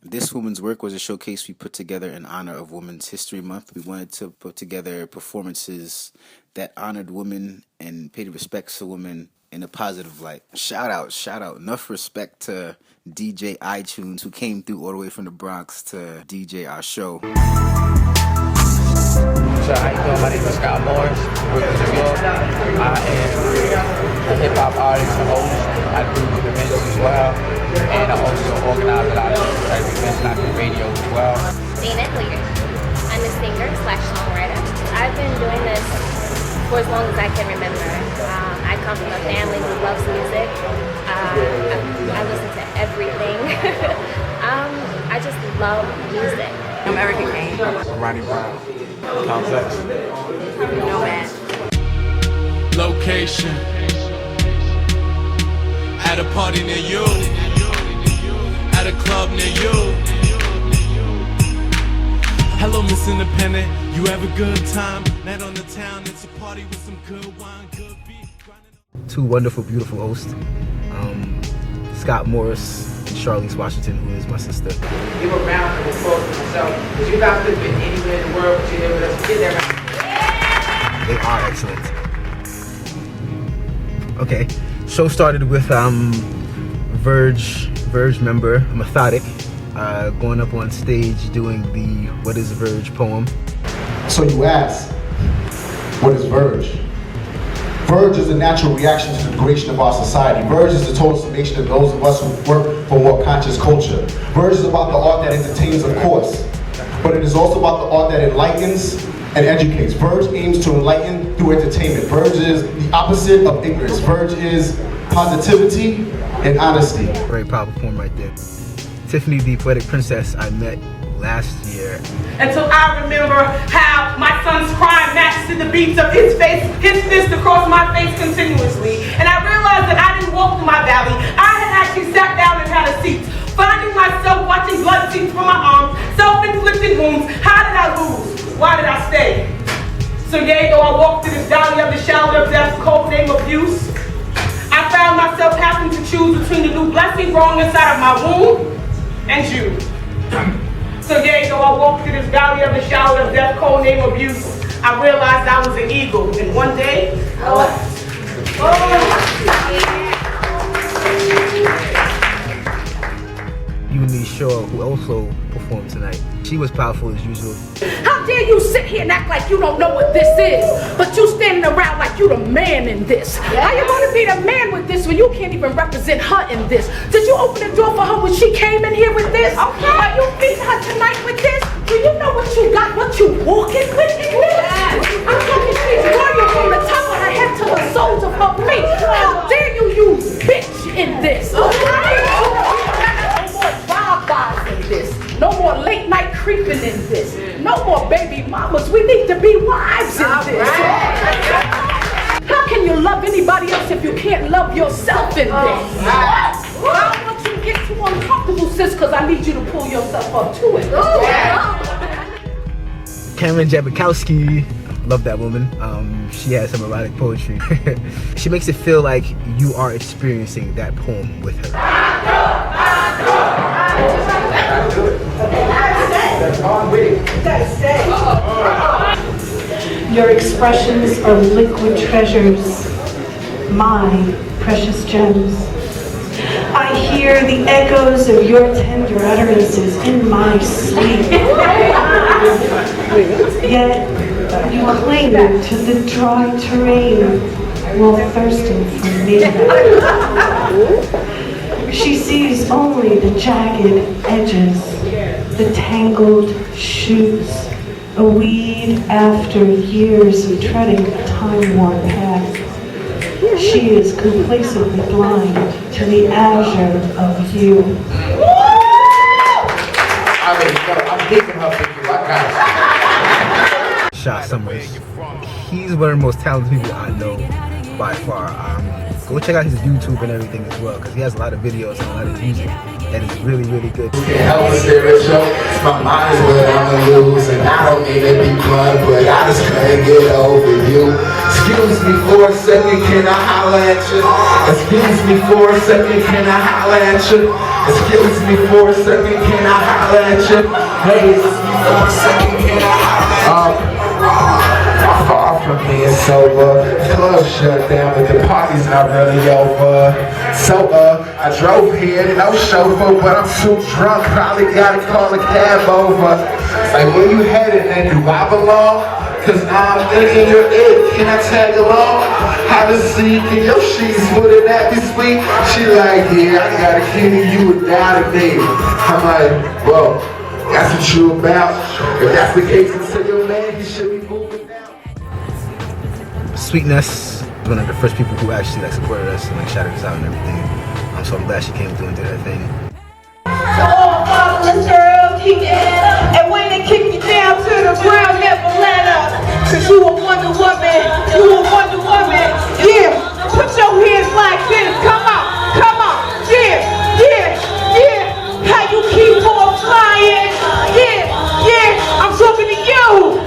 This woman's work was a showcase we put together in honor of Women's History Month. We wanted to put together performances that honored women and paid respects to women in a positive light. Shout out. Enough respect to DJ iChunez, who came through all the way from the Bronx to DJ our show. So how you doing? My name is Sha Summers, Brooklyn, New York. I am a hip-hop artist and host. I do events as well. And I also organize a lot of type of events, like radio as well. I'm a singer/songwriter. I've been doing this for as long as I can remember. I come from a family who loves music. I listen to everything. I just love music. I'm Kane. I'm Ronnie Brown. Kaotik. Nomads. Location. At a party near you. At a club near you. Hello, Miss Independent. You have a good time. Night on the town. It's a party with some good wine, good beef. Two wonderful, beautiful hosts. Scott Morris and Charlize Washington, who is my sister. Give a round of applause for yourself, because you guys could have been anywhere in the world, but you're here with us. Get that round. They are excellent. Okay, show started with VERGE member Metapoetic going up on stage doing the What is VERGE poem. So you ask, what is VERGE? VERGE is a natural reaction to the degradation of our society. VERGE is the total summation of those of us who work for more conscious culture. VERGE is about the art that entertains, of course, but it is also about the art that enlightens and educates. VERGE aims to enlighten through entertainment. VERGE is the opposite of ignorance. VERGE is positivity and honesty. Very powerful poem right there. Tiffany, the poetic princess, I met last year. Until I remember how my son's crime matched to the beats of his fist across my face continuously. And I realized that I didn't walk through my valley. I had actually sat down and had a seat, finding myself watching blood seep from my arms, self-inflicted wounds. How did I lose? Why did I stay? So yea, though I walked through this valley of the shadow of death, cold name abuse, I found myself having to choose between the new blessing growing inside of my womb and you. So yea, though I walked through this valley of the shadow of death, cold name abuse, I realized I was an eagle, and one day, I left. Eunice, who also performed tonight. She was powerful as usual. How dare you sit here and act like you don't know what this is, but you standing around like you the man in this. How you gonna be the man with this when you can't even represent her in this? Did you open the door for her when she came in here with this? Okay. Are you feeding her tonight with this? Do you know what you got, what you walking with in this? I'm talking she's royal from the top of her head to the soles of her feet. How dare you bitch in this? No more late night creeping in this. No more baby mamas. We need to be wives in this. How can you love anybody else if you can't love yourself in this? I don't want you to get too uncomfortable, sis, because I need you to pull yourself up to it. Jakubowski, love that woman. She has some erotic poetry. She makes it feel like you are experiencing that poem with her. Your expressions are liquid treasures, my precious gems. I hear the echoes of your tender utterances in my sleep. Yet you cling to the dry terrain while thirsting for me. She sees only the jagged edges, the tangled shoots, a weed after years of treading a time-worn path. She is complacently blind to the azure of you. I'm digging her for you. I got you. Sha Summers. He's one of the most talented people I know by far. Go check out his YouTube and everything as well, because he has a lot of videos and a lot of music that is really, really good. Can't help but spiritual. My mind is what I'ma lose, and I don't mean to be blunt, but I just can't get over you. Excuse me for a second, can I holler at you? Excuse me for a second, can I holler at you? Excuse me for a second, can I holler holler at you. Hey, I'm far from being sober. Club shut down, but the party's not really over. So I drove here, no chauffeur, but I'm too drunk. Probably gotta call a cab over. Like, where you headed, and do I belong? Cause I'm thinking you're it. Can I tag along? How to see in your sheets? Wouldn't that be sweet? She like, yeah, I got a kitty, you would die today. I'm like, well, that's what you about. If that's the case, then tell your man he should be moving now. Sweetness, one of the first people who actually like supported us and like shouted us out and everything. So I'm glad she came through and did her thing. So all fatherless girls, keep it up. And when they kick you down to the ground, never let up. Cause you a Wonder Woman, you a Wonder Woman. Yeah, put your hands like this. Come on, yeah, yeah, yeah. How you keep on flying? Yeah, yeah, I'm talking to you.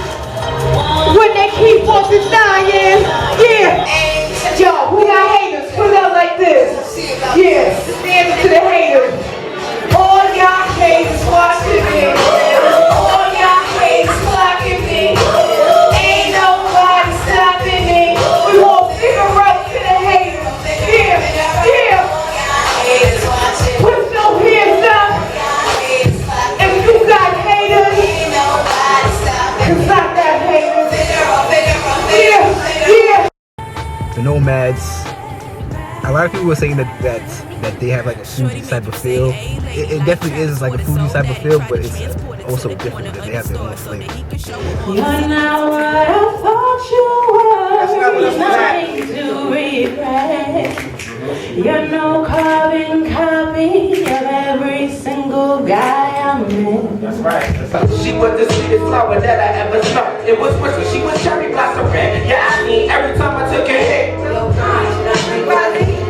When they keep on denying, yeah. Yo, we got haters, put it out like this. Yeah, stand to the haters. All y'all haters watching me. All y'all haters blocking me. Ain't nobody stopping me. We won't figure out to the haters. Yeah, yeah. Put your hands up. If you got haters, cause I got haters. Yeah, yeah. The Nomads. A lot of people were saying that they have like a foodie type of feel. It definitely is like a foodie type of feel, but it's also different that they have their own flavor. You're not what I thought you were. Nothing to regret. You're no carbon copy of every single guy I met. That's right. She was the sweetest flower that I ever smelled. It was whisper, she was cherry blossom red. Yeah, I mean, every time I took a hit.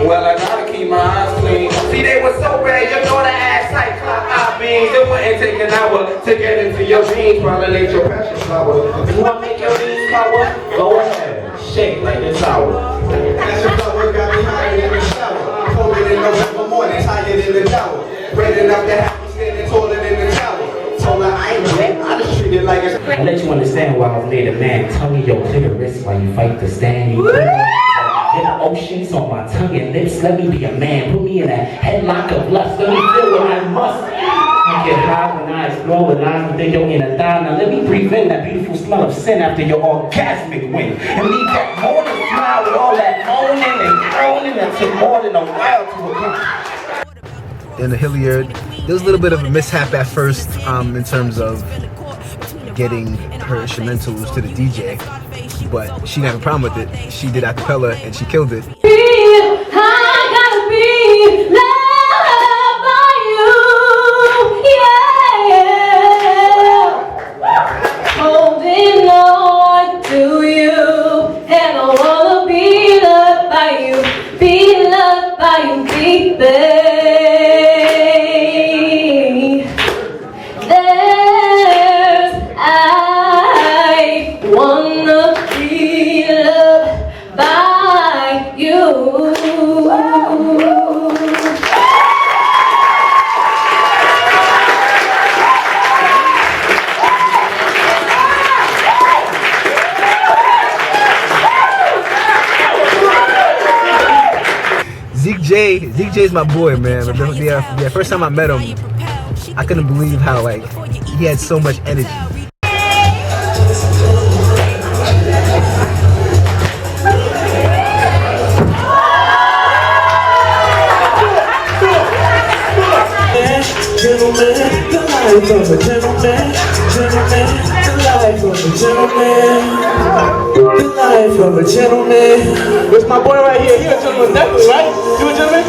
Well, I gotta keep my eyes clean. See, they were so red, your daughter ass like clock beans. It wouldn't take an hour to get into your jeans. Pollinate your precious flower. If you wanna make your jeans flower, go ahead, shake like it's sour. That's your flower got me higher in the shower. Colder in November mornings, higher than the tower. Red enough to have me standing taller than the tower. Told her I ain't wet, I just treat it like it's. I let you understand why I was made a man. Tongue in your clitoris while you fight to stand. You in the oceans on my tongue and lips. Let me be a man. Put me in a headlock of lust. Let me feel what I must. I get high when I explore with lines within your inner thigh. Now let me breathe in that beautiful smell of sin after your orgasmic win. And leave that morning smile with all that moaning and groaning that took more than a while to accomplish. In the Hilliard, there was a little bit of a mishap at first in terms of getting her instrumentals to the DJ, but she didn't have a problem with it. She did a cappella and she killed it. Holding on to you, and I wanna be loved by you, be loved by you, baby. I wanna be loved by you. Zeke J is my boy, man. The first time I met him, I couldn't believe how like he had so much energy. Gentleman, the life of a gentleman. Gentleman, the life of a gentleman. The life of a gentleman. Where's my boy right here? You're a gentleman, definitely, right? You a gentleman?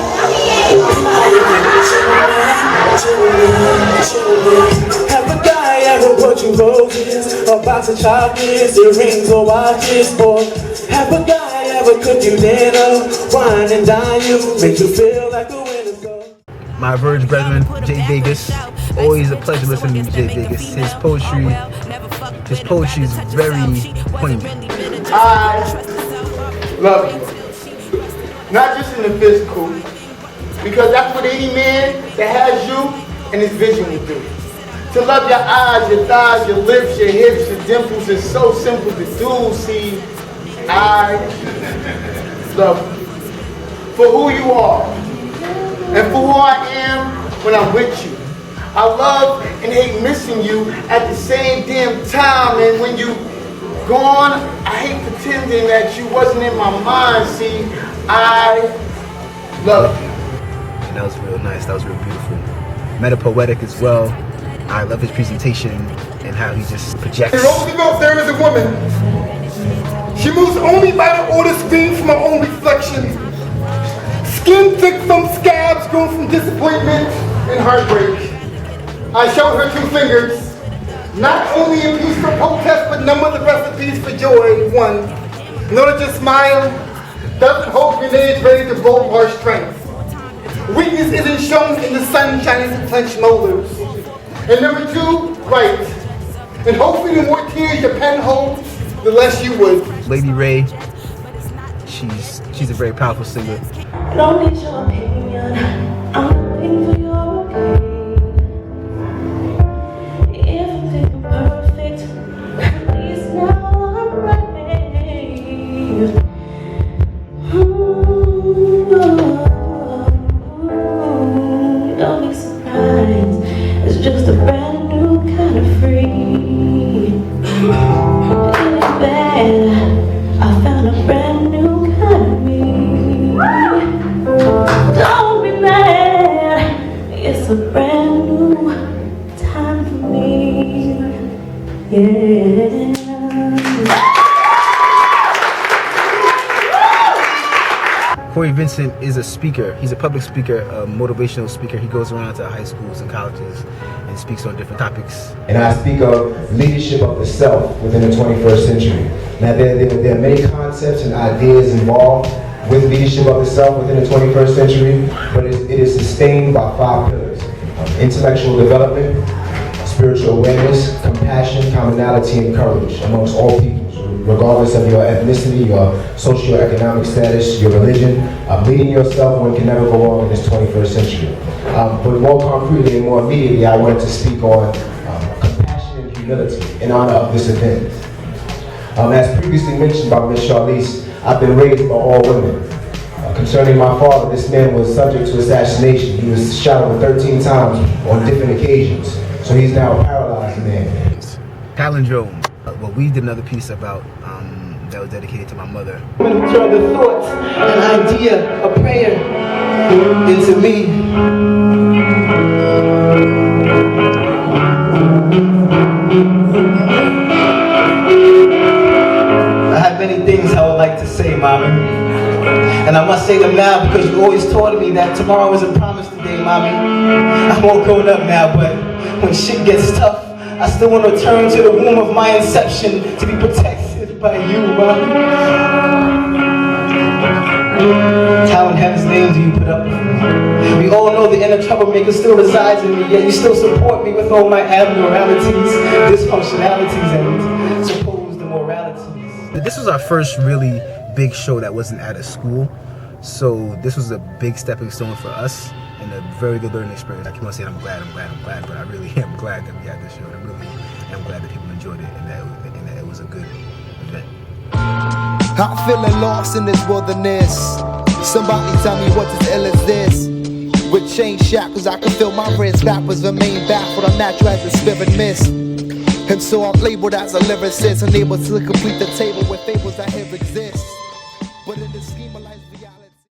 Have a guy ever brought you roses, a box of chocolates, earrings or watches, or have a guy ever cook you dinner, wine and dine you, make you feel like a winner's goal? My Verge brethren, Jay Vegas. Always a pleasure listening to Jay Vegas. His poetry is very poignant. I love you. Not just in the physical, because that's what any man that has you and his vision will do. To love your eyes, your thighs, your lips, your hips, your dimples is so simple to do. See, I love you for who you are and for who I am when I'm with you. I love and hate missing you at the same damn time, and when you gone, I hate pretending that you wasn't in my mind. See, I love you. And that was real nice. That was real beautiful. Metapoetic as well. I love his presentation and how he just projects. In Roosevelt, there is a woman. She moves only by the order screen from her own reflection. Skin thick from scabs grown from disappointment and heartbreak. I showed her 2 fingers. Not only in peace for protest, but number the recipes for joy. 1. Know that your smile doesn't hold grenades ready to blow our strength. Weakness isn't shown in the sun shining through clenched molars. And number 2, right. And hopefully the more tears your pen holds, the less you would. Lady Ray, she's a very powerful singer. I don't need your opinion, I'm waiting for your okay. If I'm thinking perfect, at least now I'm ready. Don't be surprised, it's just a brand new kind of free. Feeling bad, I found a brand new kind of me. Don't be mad, it's a brand new time for me. Yeah. Corey Vincent is a speaker. He's a public speaker, a motivational speaker. He goes around to high schools and colleges and speaks on different topics. And I speak of leadership of the self within the 21st century. Now there are many concepts and ideas involved with leadership of the self within the 21st century, but it is sustained by 5 pillars. Intellectual development, spiritual awareness, compassion, commonality, and courage amongst all peoples, regardless of your ethnicity, your socioeconomic status, your religion. Leading yourself one can never go wrong in this 21st century. But more concretely and more immediately, I wanted to speak on compassion and humility in honor of this event. As previously mentioned by Ms. Charlize, I've been raised by all women. Concerning my father, this man was subject to assassination. He was shot over 13 times on different occasions. So he's now a paralyzed man. Palindrome. Well, we did another piece about that was dedicated to my mother. Women who turn the thoughts, an idea, a prayer into me. I have many things I would like to say, Mommy. And I must say them now because you always taught me that tomorrow isn't promised today, Mommy. I'm all grown up now, but when shit gets tough, I still want to return to the womb of my inception to be protected by you, Mommy. How in heaven's name do you put up with me? We all know the inner troublemaker still resides in me, yet you still support me with all my abnormalities, dysfunctionalities, and supposed immoralities. This was our first really big show that wasn't at a school, so this was a big stepping stone for us and a very good learning experience. I keep on saying I'm glad, but I really am glad that we had this show. I really am glad that people enjoyed it and that it was a good event. I'm feeling lost in this wilderness. Somebody tell me what this ill is this. With chain shackles I can feel my wrist. Rappers remain baffled, I'm natural as a spirit mist. And so I'm labeled as a lyricist, unable to complete the table with fables that here exist. But in the scheme of life's reality